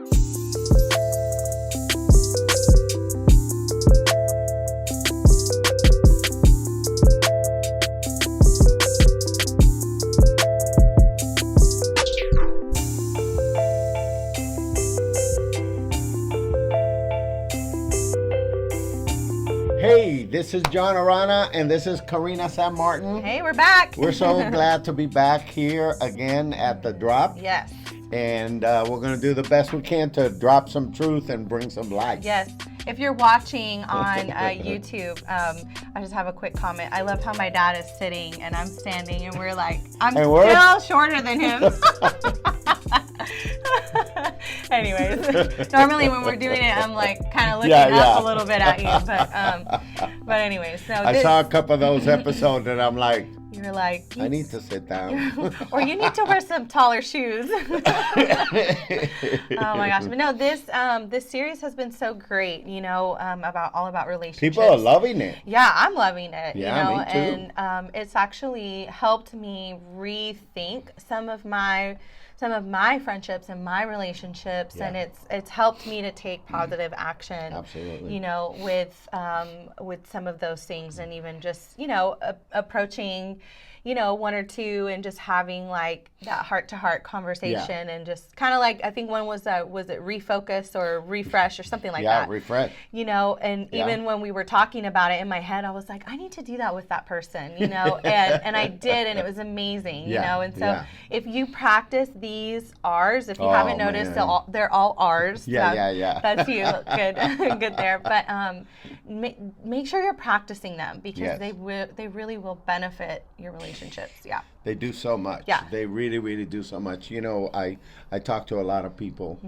Hey, this is John Arana, and this is Karina San Martin. Hey, we're back. We're so glad to be back here again at the Drop. Yes. And we're going to do the best we can to drop some truth and bring some light. Yes. If you're watching on YouTube, I just have a quick comment. I love how my dad is sitting and I'm standing, and we're like, I'm still shorter than him. Anyways, normally when we're doing it, I'm like kind of looking up a little bit at you, but anyways, so I saw a couple of those episodes, and I'm like, you're like, I need to sit down, or you need to wear some taller shoes. Oh my gosh! But no, this series has been so great. You know, about relationships. People are loving it. Yeah, I'm loving it. Yeah, you know, me too. And it's actually helped me rethink some of my friendships and my relationships, and it's helped me to take positive action. Absolutely. You know, with some of those things, and even just approaching, one or two, and just having like that heart-to-heart conversation, and just kind of like, I think one was it refocus or refresh or something like that. Yeah, refresh. And even when we were talking about it in my head, I was like, I need to do that with that person, and I did, and it was amazing, and so if you practice these R's, if you haven't noticed, they're all R's. Yeah. That's you. Good there. But make sure you're practicing them, because they really will benefit your relationships. Yeah. They do so much. Yeah. They really, really do so much. I talk to a lot of people,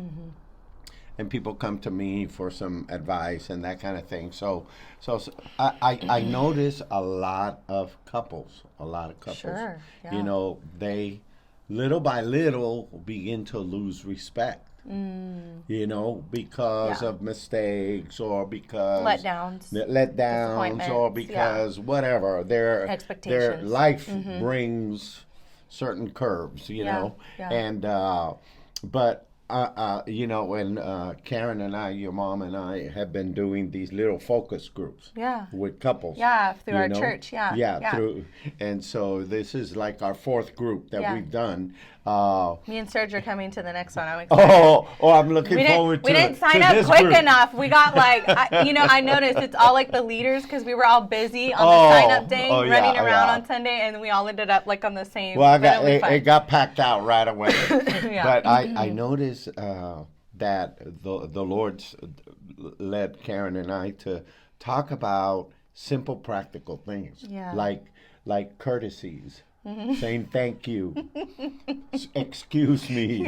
and people come to me for some advice and that kind of thing. So I notice a lot of couples. Sure. Yeah. They little by little begin to lose respect. Because of mistakes, or because letdowns, or because whatever their expectations. Their life brings certain curves, and but when Karen and I, your mom and I, have been doing these little focus groups with couples. Yeah, through our church. Through, and so this is like our fourth group that we've done. Me and Serge are coming to the next one. I'm excited. I'm looking forward to it. We didn't sign up quick enough. We got I noticed it's all like the leaders, because we were all busy on the sign-up day, running around on Sunday, and we all ended up like on the same. Well, it got packed out right away. But I noticed that the Lord's led Karen and I to talk about simple, practical things, like courtesies. Saying thank you, excuse me,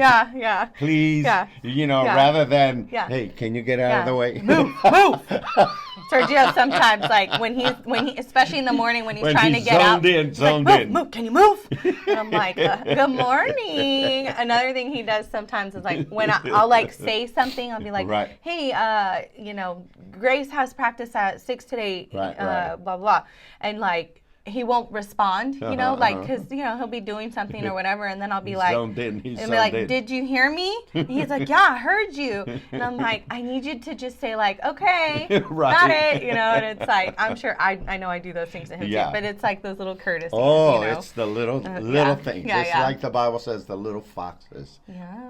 please, rather than hey, can you get out of the way? Move. Sergio sometimes, like when he, especially in the morning when he's trying to get out, zoned in. Move, can you move? And I'm like, good morning. Another thing he does sometimes is like when I'll like say something, I'll be like, hey, Grace has practice at 6 today, blah blah, and like, he won't respond, because he'll be doing something or whatever, and then I'll be he's like, zoned in. Did you hear me? And he's like, yeah, I heard you. And I'm like, I need you to just say like, okay, got it, and it's like, I'm sure I know I do those things to him too, but it's like those little courtesies. It's the little things. It's like the Bible says, the little foxes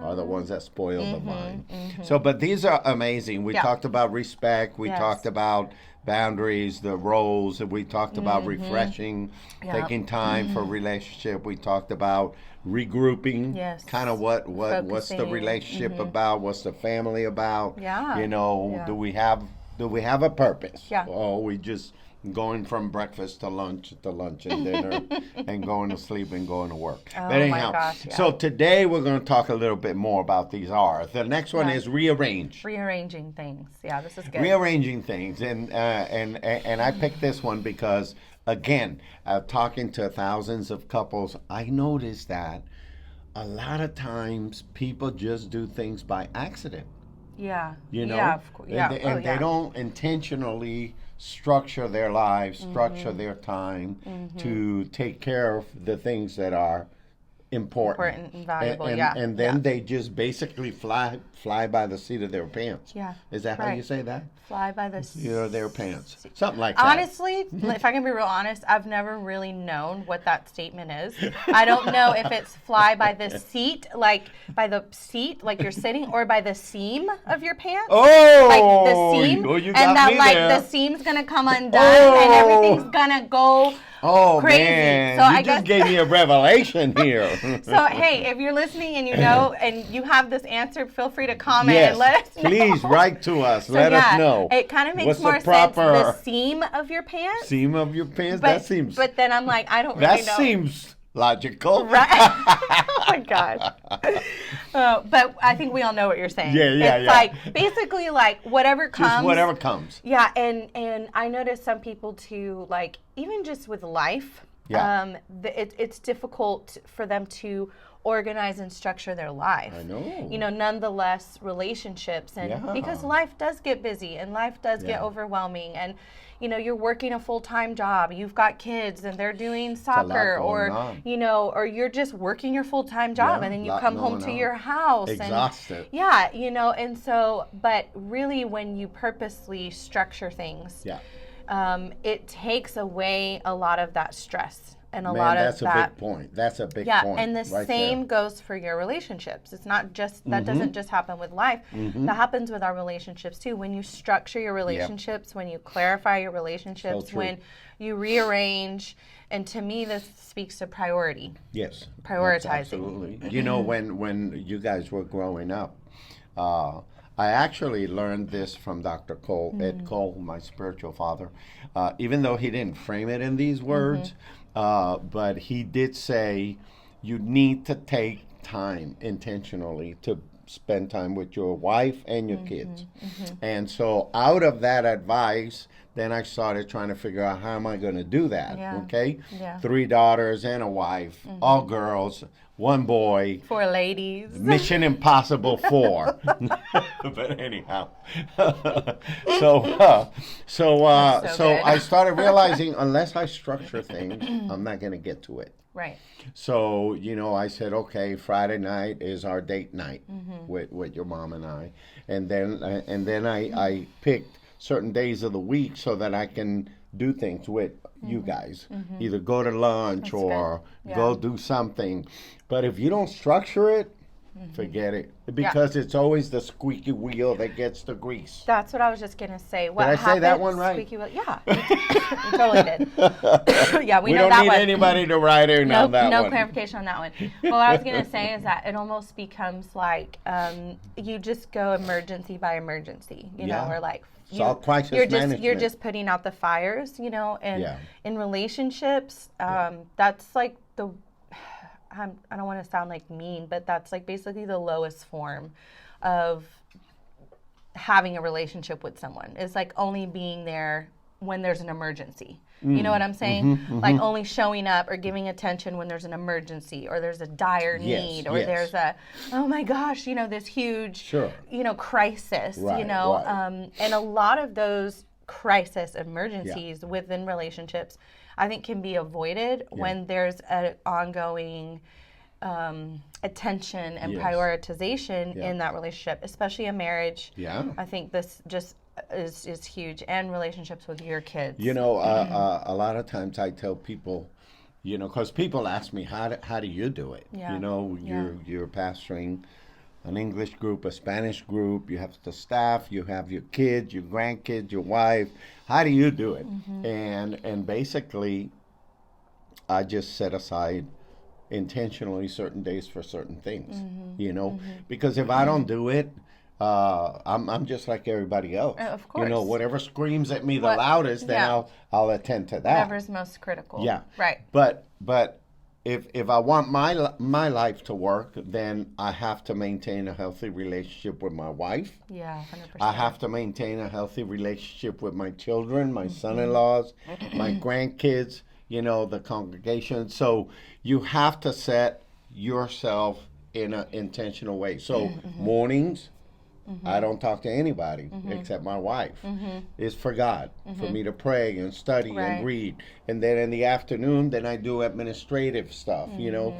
are the ones that spoil the vine. So, but these are amazing. We talked about respect. We talked about boundaries, the roles, and we talked about refreshing, taking time for relationship. We talked about regrouping, kind of what's the relationship about, what's the family about, do we have a purpose, or we just going from breakfast to lunch and dinner and going to sleep and going to work. But anyhow, my gosh, so today we're going to talk a little bit more about these R's. The next one is rearrange. Rearranging things. Yeah, this is good. Rearranging things, and I picked this one because, again, talking to thousands of couples, I noticed that a lot of times people just do things by accident. Yeah. Of course. And they don't intentionally structure their lives, structure their time to take care of the things that are important and valuable. And then they just basically fly by the seat of their pants. Yeah. Is that how you say that? Fly by the seat of their pants. Something like that. Honestly, if I can be real honest, I've never really known what that statement is. I don't know if it's fly by the seat, like by the seat, like you're sitting, or by the seam of your pants. Oh, like the seam, well, you got and that me like there. the seam's gonna come undone, and everything's gonna go. Oh, crazy. man. So you I just guess gave me a revelation here. So, hey, if you're listening and you know and you have this answer, feel free to comment yes, and let us know. Please write to us. Let us know. It kind of makes What's more the proper sense, the seam of your pants. Seam of your pants? That seems... But then I'm like, I don't really know. That seems logical. Right? Oh, my God. But I think we all know what you're saying. Yeah. It's like, basically, like, whatever comes. Just whatever comes. Yeah, and I notice some people, too, like, even just with life, it's difficult for them to organize and structure their life. I know. You know, nonetheless, relationships, and because life does get busy and life does get overwhelming, and you know, you're working a full-time job, you've got kids and they're doing soccer, or you know, or you're just working your full-time job, and then you come home to your house exhausted. And you know, and so, but really when you purposely structure things, it takes away a lot of that stress. And that's a big point. That's a big point. Yeah, and the same goes for your relationships. It's not just, that doesn't just happen with life. That happens with our relationships too. When you structure your relationships, when you clarify your relationships, when you rearrange, and to me this speaks to priority. Yes. Prioritizing. Absolutely. You know, when you guys were growing up, I actually learned this from Dr. Cole, Ed Cole, my spiritual father, even though he didn't frame it in these words. But he did say you need to take time intentionally to spend time with your wife and your kids. And so out of that advice, then I started trying to figure out how am I going to do that, okay? 3 daughters and a wife, all girls, 1 boy. 4 ladies. Mission Impossible 4. But anyhow, so I started realizing unless I structure things, I'm not going to get to it. Right. So, you know, I said, okay, Friday night is our date night with your mom and I. And then I picked certain days of the week so that I can do things with you guys. Either go to lunch or go do something. But if you don't structure it, forget it. Because it's always the squeaky wheel that gets the grease. That's what I was just going to say. Did I say that one right? Squeaky wheel? Yeah, you totally did. We know that one. We don't need anybody to write in on that one. No clarification on that one. But what I was going to say is that it almost becomes like you just go emergency by emergency, you know, or like you're just putting out the fires, you know, and in relationships, that's like I don't want to sound like mean, but that's like basically the lowest form of having a relationship with someone. It's like only being there when there's an emergency. You know what I'm saying? Like only showing up or giving attention when there's an emergency or there's a dire need or there's a, oh my gosh, you know, this huge, you know, crisis, you know. And a lot of those crisis emergencies within relationships, I think can be avoided when there's an ongoing attention and prioritization in that relationship, especially a marriage. I think this just is huge, and relationships with your kids. You know, a lot of times I tell people, you know, because people ask me, how do you do it? You know, you're pastoring an English group, a Spanish group, you have the staff, you have your kids, your grandkids, your wife. How do you do it? And basically, I just set aside intentionally certain days for certain things, you know, because if I don't do it, I'm just like everybody else. Of course. You know, whatever screams at me the loudest, then I'll attend to that. Whatever's most critical. Yeah. Right. But if I want my life to work, then I have to maintain a healthy relationship with my wife. Yeah, 100%. I have to maintain a healthy relationship with my children, my son-in-laws, my grandkids, you know, the congregation. So you have to set yourself in an intentional way. So mornings, I don't talk to anybody except my wife. It's for God, for me to pray and study and read. And then in the afternoon, then I do administrative stuff, you know.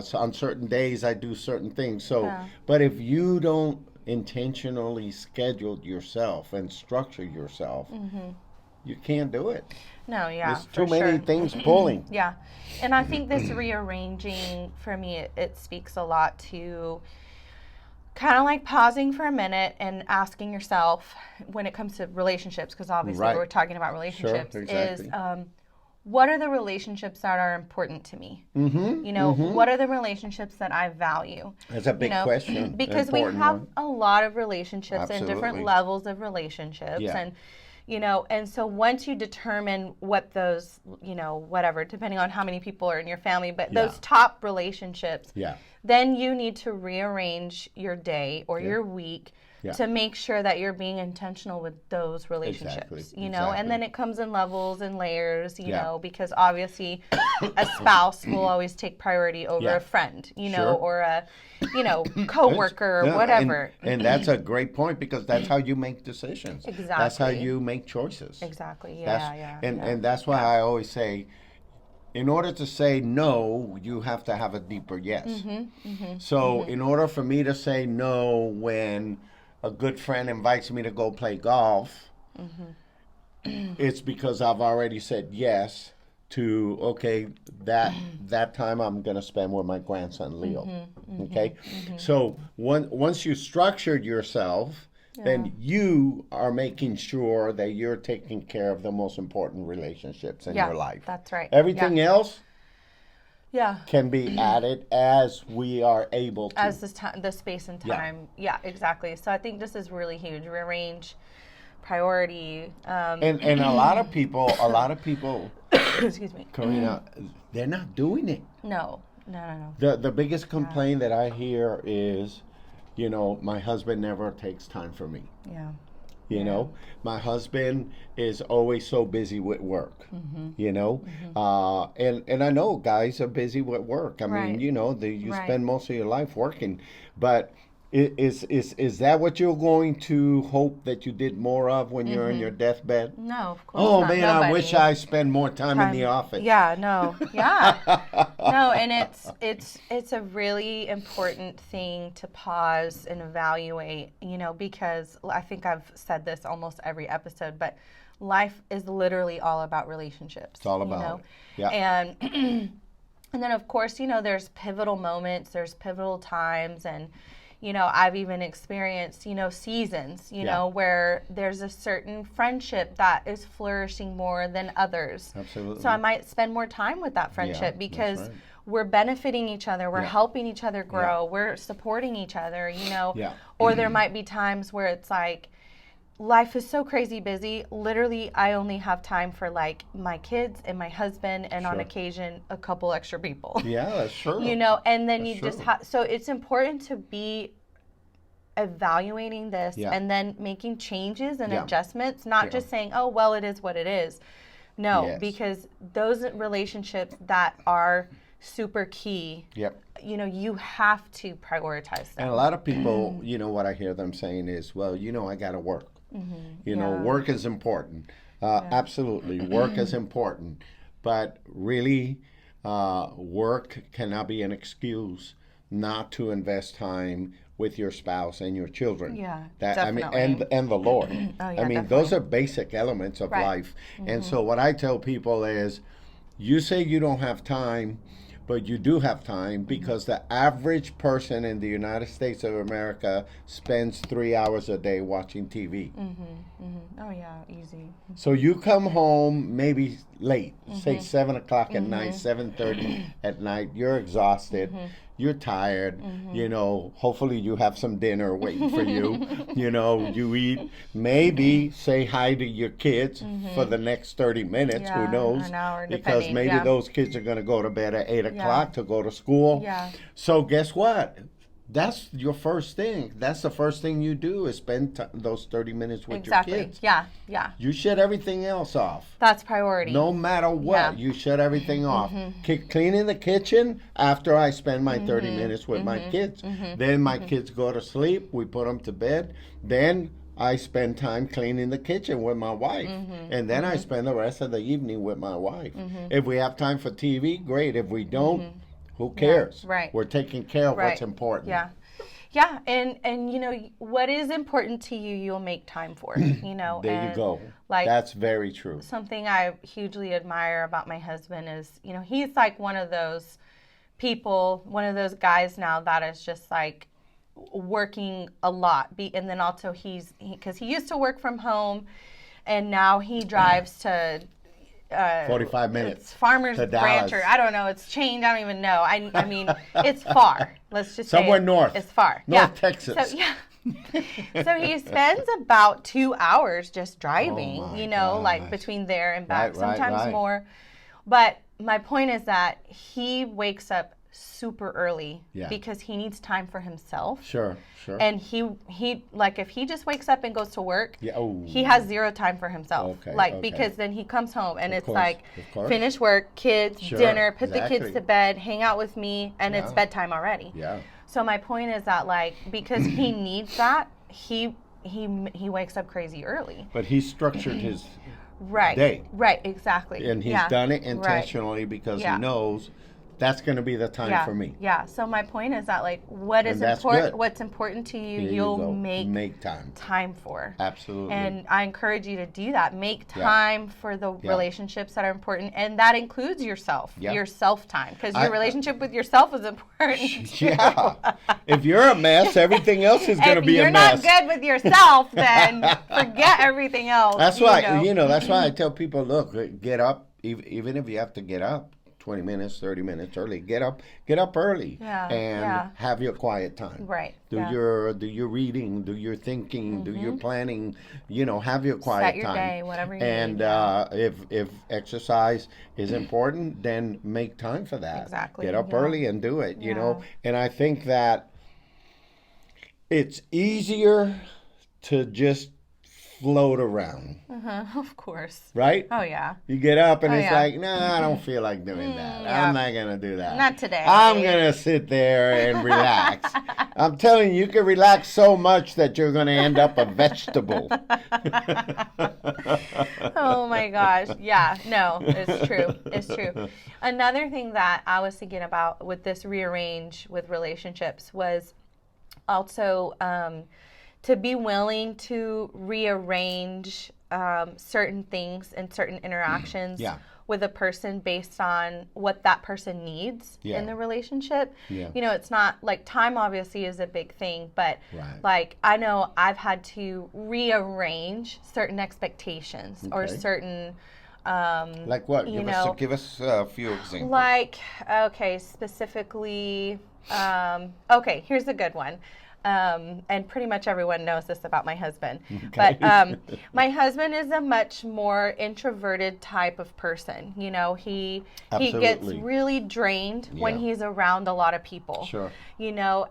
So on certain days, I do certain things. So, but if you don't intentionally schedule yourself and structure yourself, you can't do it. No, yeah, there's too many things pulling. Yeah, and I think this rearranging, for me, it speaks a lot to kind of like pausing for a minute and asking yourself, when it comes to relationships, because obviously we're talking about relationships, is what are the relationships that are important to me? You know, what are the relationships that I value? That's a big question. Because we have a lot of relationships and different levels of relationships. And you know, and so once you determine what those, you know, whatever, depending on how many people are in your family, but those top relationships, then you need to rearrange your day or your week to make sure that you're being intentional with those relationships, you know, and then it comes in levels and layers, you know, because obviously a spouse will always take priority over a friend, you know, or a, you know, coworker or whatever. And that's a great point, because that's how you make decisions. Exactly. That's how you make choices. Exactly. And that's why I always say, in order to say no, you have to have a deeper yes. So in order for me to say no when a good friend invites me to go play golf, it's because I've already said yes to, okay, that time I'm going to spend with my grandson, Leo. Okay? So once you structured yourself, then you are making sure that you're taking care of the most important relationships in your life. That's right. Everything else can be added as we are able to. As the space and time. Yeah, exactly. So I think this is really huge. Rearrange, priority. And a lot of people, excuse me, Karina, they're not doing it. No. The biggest complaint that I hear is, you know, my husband never takes time for me. You know, my husband is always so busy with work, you know, and I know guys are busy with work. I mean, you know, you spend most of your life working, but is that what you're going to hope that you did more of when you're in your deathbed? No, of course not. Man, nobody. I wish I spend more time in the office. No, and it's a really important thing to pause and evaluate, you know, because I think I've said this almost every episode, but life is literally all about relationships. It's all about it. Yeah. And then of course, you know, there's pivotal moments, there's pivotal times, and you know, I've even experienced, you know, seasons, you know, where there's a certain friendship that is flourishing more than others. Absolutely. So I might spend more time with that friendship because we're benefiting each other, we're helping each other grow, we're supporting each other, you know. Or there might be times where it's like, life is so crazy busy. Literally, I only have time for like my kids and my husband, and on occasion, a couple extra people. Yeah, that's true. You know, and then you just have. So it's important to be evaluating this and then making changes and adjustments. Not just saying, "Oh, well, it is what it is." No, because those relationships that are super key. You know, you have to prioritize them. And a lot of people, you know, what I hear them saying is, "Well, you know, I got to work." You know, work is important. Absolutely, work is important. But really, work cannot be an excuse not to invest time with your spouse and your children. Definitely. I mean, and the Lord. I mean, those are basic elements of life. And so what I tell people is, you say you don't have time, but you do have time, because the average person in the United States of America spends 3 hours a day watching TV. Oh, yeah, easy. So you come home maybe late, say 7 o'clock at night, 7:30 at night. You're exhausted. You're tired. You know, hopefully you have some dinner waiting for you. You know, you eat. Maybe say hi to your kids for the next 30 minutes. Who knows? An hour, because maybe those kids are going to go to bed at 8 o'clock to go to school. So guess what? that's your first thing. That's the first thing you do is spend those 30 minutes with your kids. Yeah, yeah. You shut everything else off. That's priority. No matter what, you shut everything off. Cleaning the kitchen after I spend my 30 minutes with my kids. Then my kids go to sleep. We put them to bed. Then I spend time cleaning the kitchen with my wife. And then I spend the rest of the evening with my wife. If we have time for TV, great. If we don't, who cares? Yeah, right. We're taking care of what's important. Yeah. Yeah, and you know, what is important to you, you'll make time for, you know. There you go. Like, that's very true. Something I hugely admire about my husband is, you know, he's like one of those people, one of those guys now that is just like working a lot. And then also because he used to work from home, and now he drives to 45 minutes. It's Farmer's Branch, or I don't know. It's changed. I don't even know. I mean, it's far. Let's just somewhere say north. It's far. North Texas. So, yeah. So he spends about 2 hours just driving, you know, like between there and back, sometimes more. But my point is that he wakes up super early because he needs time for himself. Sure. And he like, if he just wakes up and goes to work, he has zero time for himself. Because then he comes home and it's like finish work, kids, dinner, put the kids to bed, hang out with me, and it's bedtime already. So my point is that, like, because he needs that, he wakes up crazy early. But he structured his day. Right, exactly. And he's done it intentionally because he knows that's going to be the time for me. Yeah. So my point is that, like, what's important to you, you'll make time for. Absolutely. And I encourage you to do that. Make time for the relationships that are important, and that includes yourself, your self time, because your relationship with yourself is important. Yeah. If you're a mess, everything else is going to be a mess. If you're not good with yourself, then forget everything else. That's why that's why I tell people, look, get up, even if you have to get up 20 minutes, 30 minutes early. Get up early and have your quiet time. Right. Do your reading, do your thinking, do your planning, have your quiet time. Set your day, whatever you need. And if exercise is important, then make time for that. Exactly. Get up early and do it, you know. And I think that it's easier to just float around. Of course. Right? Oh, yeah. You get up and it's like, I don't feel like doing that. I'm not going to do that. Not today. I'm going to sit there and relax. I'm telling you, you can relax so much that you're going to end up a vegetable. Oh, my gosh. Yeah. No, it's true. It's true. Another thing that I was thinking about with this rearrange with relationships was also to be willing to rearrange certain things and certain interactions with a person based on what that person needs in the relationship. It's not like time obviously is a big thing, but like I know I've had to rearrange certain expectations or certain like what? Give us a few examples. Like, specifically, here's a good one. And pretty much everyone knows this about my husband. But my husband is a much more introverted type of person. He gets really drained when he's around a lot of people. Sure.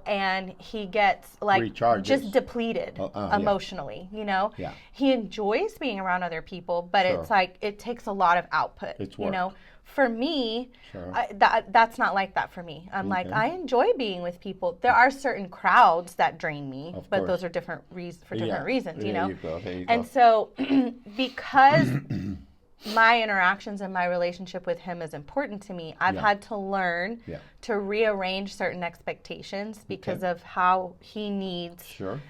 And he gets like just depleted emotionally. He enjoys being around other people, but it's like it takes a lot of output. It's work. For me, that's not like that for me. I'm like, I enjoy being with people. There are certain crowds that drain me, but those are different for different reasons, There you go. And so because my interactions and my relationship with him is important to me, I've had to learn to rearrange certain expectations because of how he needs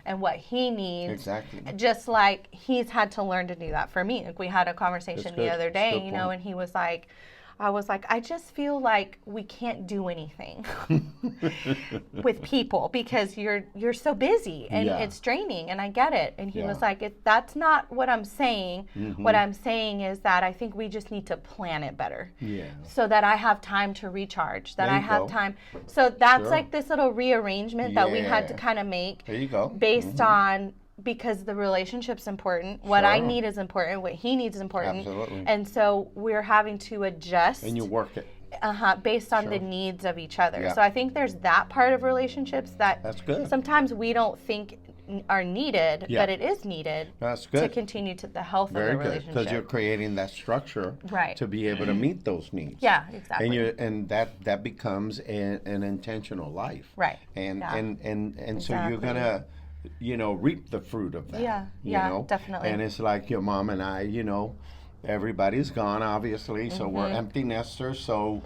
and what he needs. Exactly. Just like he's had to learn to do that for me. Like we had a conversation the other day, and he was like, I was like, I just feel like we can't do anything with people because you're so busy and it's draining, and I get it. And he was like, that's not what I'm saying. What I'm saying is that I think we just need to plan it better so that I have time to recharge, that I have time. So that's like this little rearrangement that we had to kind of make based on, because the relationship's important, what I need is important, what he needs is important. Absolutely. And so we're having to adjust. And you work it. based on the needs of each other. So I think there's that part of relationships that's good. Sometimes we don't think are needed, but it is needed. That's good. To continue to the health of the relationship. Because you're creating that structure to be able to meet those needs. Yeah, exactly. And that becomes an intentional life. Right. And so you're gonna, reap the fruit of that. Yeah. You know? Definitely. And it's like your mom and I, everybody's gone obviously, so we're empty nesters. So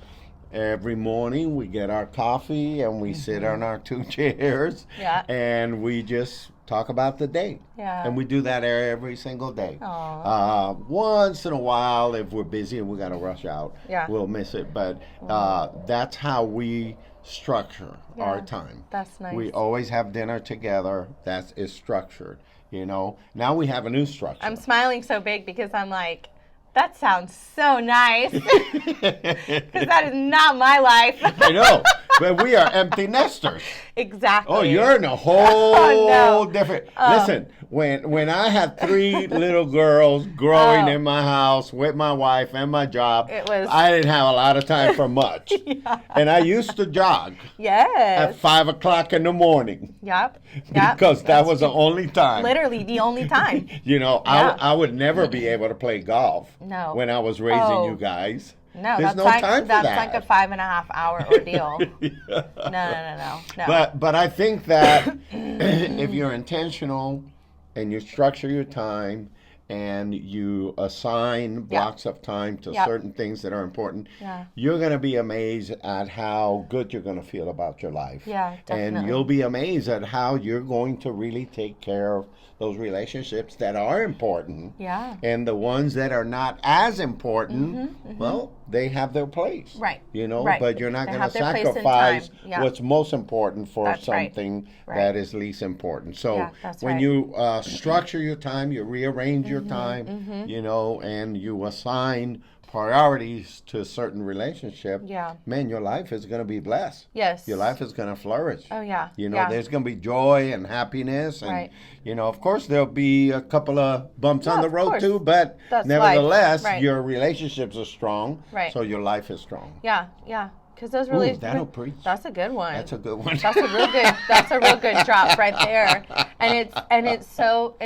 every morning we get our coffee and we sit on our 2 chairs and we just talk about the day. Yeah. And we do that every single day. Once in a while, if we're busy and we got to rush out, we'll miss it. But that's how we structure our time. That's nice. We always have dinner together. That is structured, Now we have a new structure. I'm smiling so big because I'm like, that sounds so nice. Because that is not my life. I know. But we are empty nesters. Exactly. Oh, you're in a whole different. Listen, when I had 3 little girls growing in my house with my wife and my job, I didn't have a lot of time for much. And I used to jog. Yes. At 5 o'clock in the morning. Yep. Because that was the only time. Literally the only time. I would never be able to play golf. No. When I was raising you guys. No, there's no time for that. That's like a 5.5 hour ordeal. No. But I think that if you're intentional and you structure your time and you assign blocks of time to certain things that are important, you're going to be amazed at how good you're going to feel about your life. Yeah, definitely. And you'll be amazed at how you're going to really take care of those relationships that are important. Yeah. And the ones that are not as important, well, they have their place. Right. Right. But you're not going to sacrifice what's most important for something that is least important. So when you structure your time, you rearrange your time, and you assign priorities to a certain relationship, man, your life is going to be blessed. Yes. Your life is going to flourish. Oh, yeah. There's going to be joy and happiness. And, of course, there'll be a couple of bumps on the road, too. But nevertheless, your relationships are strong. Right. So your life is strong. Yeah. Because those relationships. That'll preach. That's a good one. That's a good one. That's a real good. That's a real good drop right there. And it's so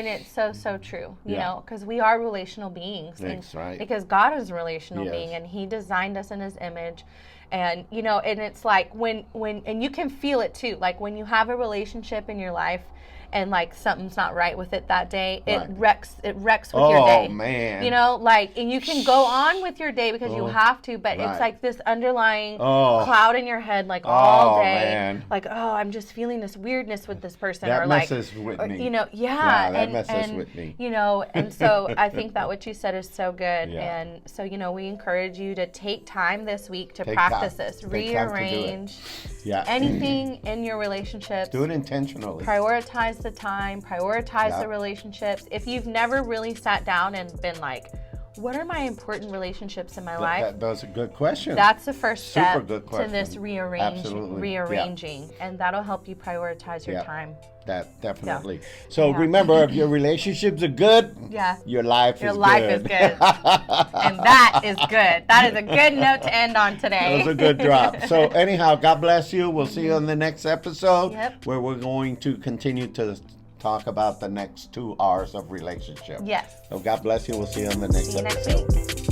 true. You know, because we are relational beings. That's right. Because God is a relational being, and He designed us in His image. And and it's like when and you can feel it too. Like when you have a relationship in your life, and like something's not right with it that day, it wrecks with your day. Oh man. And you can go on with your day because you have to, but it's like this underlying cloud in your head like all day. Man. Like, I'm just feeling this weirdness with this person. That messes with me. That messes with me. And so I think that what you said is so good. Yeah. And so, we encourage you to take time this week to practice this. Rearrange anything in your relationships. Do it intentionally. Prioritize the time, prioritize the relationships. If you've never really sat down and been like, what are my important relationships in my life? That's a good question. That's the first step Super good question. to this rearranging. And that'll help you prioritize your time. That definitely. So remember, if your relationships are good, your life is good. Your life is good. And that is good. That is a good note to end on today. That was a good drop. So anyhow, God bless you. We'll see you on the next episode where we're going to continue to talk about the next 2 hours of relationship. Yes. So God bless you. We'll see you on the next episode. See you next week.